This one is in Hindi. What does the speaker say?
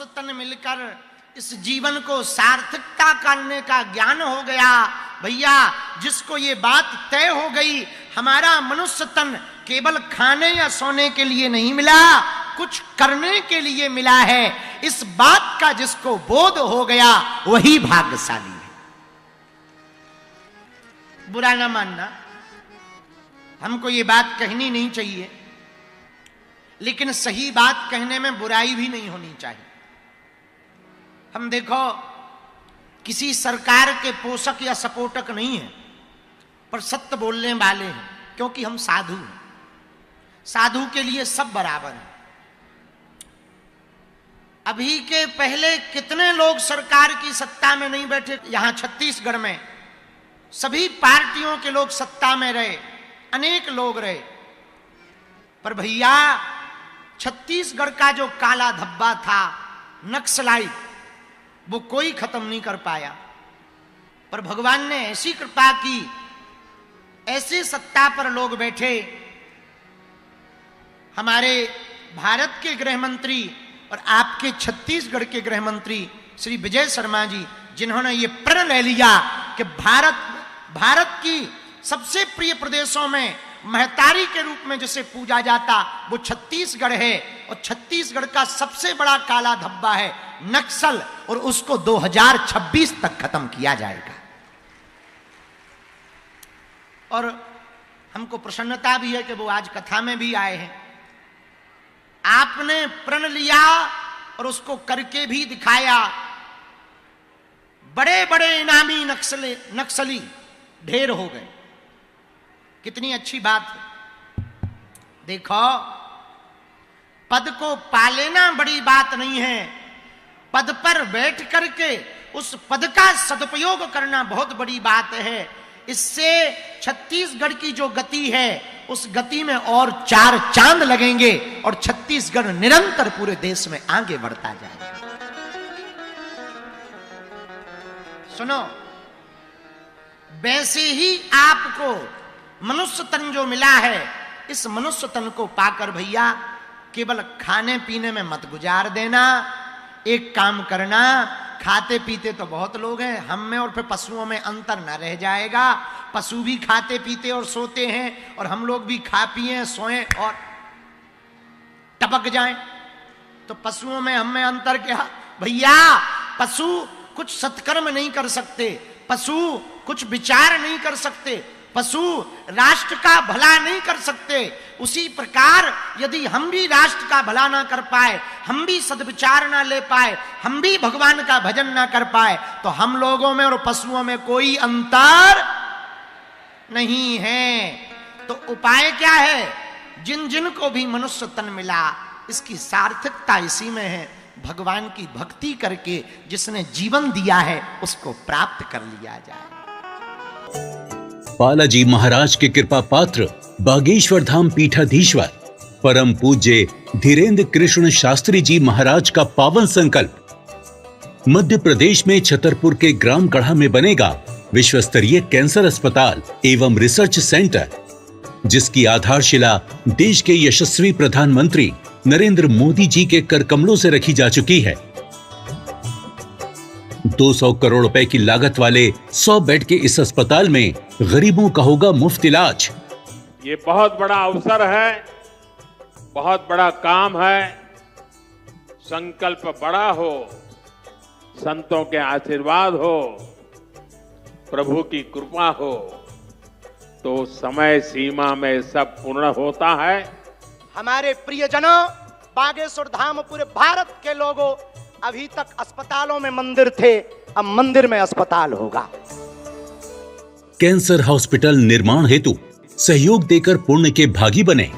मनुष्य तन मिलकर इस जीवन को सार्थकता करने का ज्ञान हो गया। भैया, जिसको ये बात तय हो गई हमारा मनुष्य तन केवल खाने या सोने के लिए नहीं मिला, कुछ करने के लिए मिला है, इस बात का जिसको बोध हो गया वही भाग्यशाली है। बुरा ना मानना, हमको ये बात कहनी नहीं चाहिए, लेकिन सही बात कहने में बुराई भी नहीं होनी चाहिए। हम देखो, किसी सरकार के पोषक या सपोर्टक नहीं है, पर सत्य बोलने वाले हैं, क्योंकि हम साधु हैं। साधु के लिए सब बराबर है। अभी के पहले कितने लोग सरकार की सत्ता में नहीं बैठे? यहां छत्तीसगढ़ में सभी पार्टियों के लोग सत्ता में रहे, अनेक लोग रहे, पर भैया छत्तीसगढ़ का जो काला धब्बा था, नक्सलाइट, वो कोई खत्म नहीं कर पाया। पर भगवान ने ऐसी कृपा की, ऐसी सत्ता पर लोग बैठे। हमारे भारत के गृह मंत्री और आपके छत्तीसगढ़ के गृह मंत्री श्री विजय शर्मा जी, जिन्होंने ये प्रण ले लिया कि भारत की सबसे प्रिय प्रदेशों में महतारी के रूप में जिसे पूजा जाता वो छत्तीसगढ़ है, और छत्तीसगढ़ का सबसे बड़ा काला धब्बा है नक्सल, और उसको 2026 तक खत्म किया जाएगा। और हमको प्रसन्नता भी है कि वो आज कथा में भी आए हैं। आपने प्रण लिया और उसको करके भी दिखाया। बड़े बड़े इनामी नक्सली ढेर हो गए। कितनी अच्छी बात है। देखो, पद को पा लेना बड़ी बात नहीं है, पद पर बैठ करके उस पद का सदुपयोग करना बहुत बड़ी बात है। इससे छत्तीसगढ़ की जो गति है, उस गति में और 4 चांद लगेंगे और छत्तीसगढ़ निरंतर पूरे देश में आगे बढ़ता जाएगा। सुनो, वैसे ही आपको मनुष्य तन जो मिला है, इस मनुष्य तन को पाकर भैया केवल खाने पीने में मत गुजार देना। एक काम करना, खाते पीते तो बहुत लोग हैं, हम में और फिर पशुओं में अंतर न रह जाएगा। पशु भी खाते पीते और सोते हैं, और हम लोग भी खा पिए सोएं और टपक जाएं, तो पशुओं में हम में अंतर क्या भैया? पशु कुछ सत्कर्म नहीं कर सकते, पशु कुछ विचार नहीं कर सकते, पशु राष्ट्र का भला नहीं कर सकते। उसी प्रकार यदि हम भी राष्ट्र का भला ना कर पाए, हम भी सद्विचार ना ले पाए, हम भी भगवान का भजन ना कर पाए, तो हम लोगों में और पशुओं में कोई अंतर नहीं है। तो उपाय क्या है? जिन जिन को भी मनुष्य तन मिला, इसकी सार्थकता इसी में है, भगवान की भक्ति करके जिसने जीवन दिया है उसको प्राप्त कर लिया जाए। बालाजी महाराज के कृपा पात्र बागेश्वर धाम पीठाधीश्वर परम पूज्य धीरेन्द्र कृष्ण शास्त्री जी महाराज का पावन संकल्प। मध्य प्रदेश में छतरपुर के ग्राम गढ़ा में बनेगा विश्व स्तरीय कैंसर अस्पताल एवं रिसर्च सेंटर, जिसकी आधारशिला देश के यशस्वी प्रधानमंत्री नरेंद्र मोदी जी के कर कमलों से रखी जा चुकी है। 200 करोड़ रुपए की लागत वाले 100 बेड के इस अस्पताल में गरीबों का होगा मुफ्त इलाज। ये बहुत बड़ा अवसर है, बहुत बड़ा काम है। संकल्प बड़ा हो, संतों के आशीर्वाद हो, प्रभु की कृपा हो, तो समय सीमा में सब पूर्ण होता है। हमारे प्रियजनों, बागेश्वर धाम पूरे भारत के लोगों, अभी तक अस्पतालों में मंदिर थे, अब मंदिर में अस्पताल होगा। कैंसर हॉस्पिटल निर्माण हेतु सहयोग देकर पुण्य के भागी बने।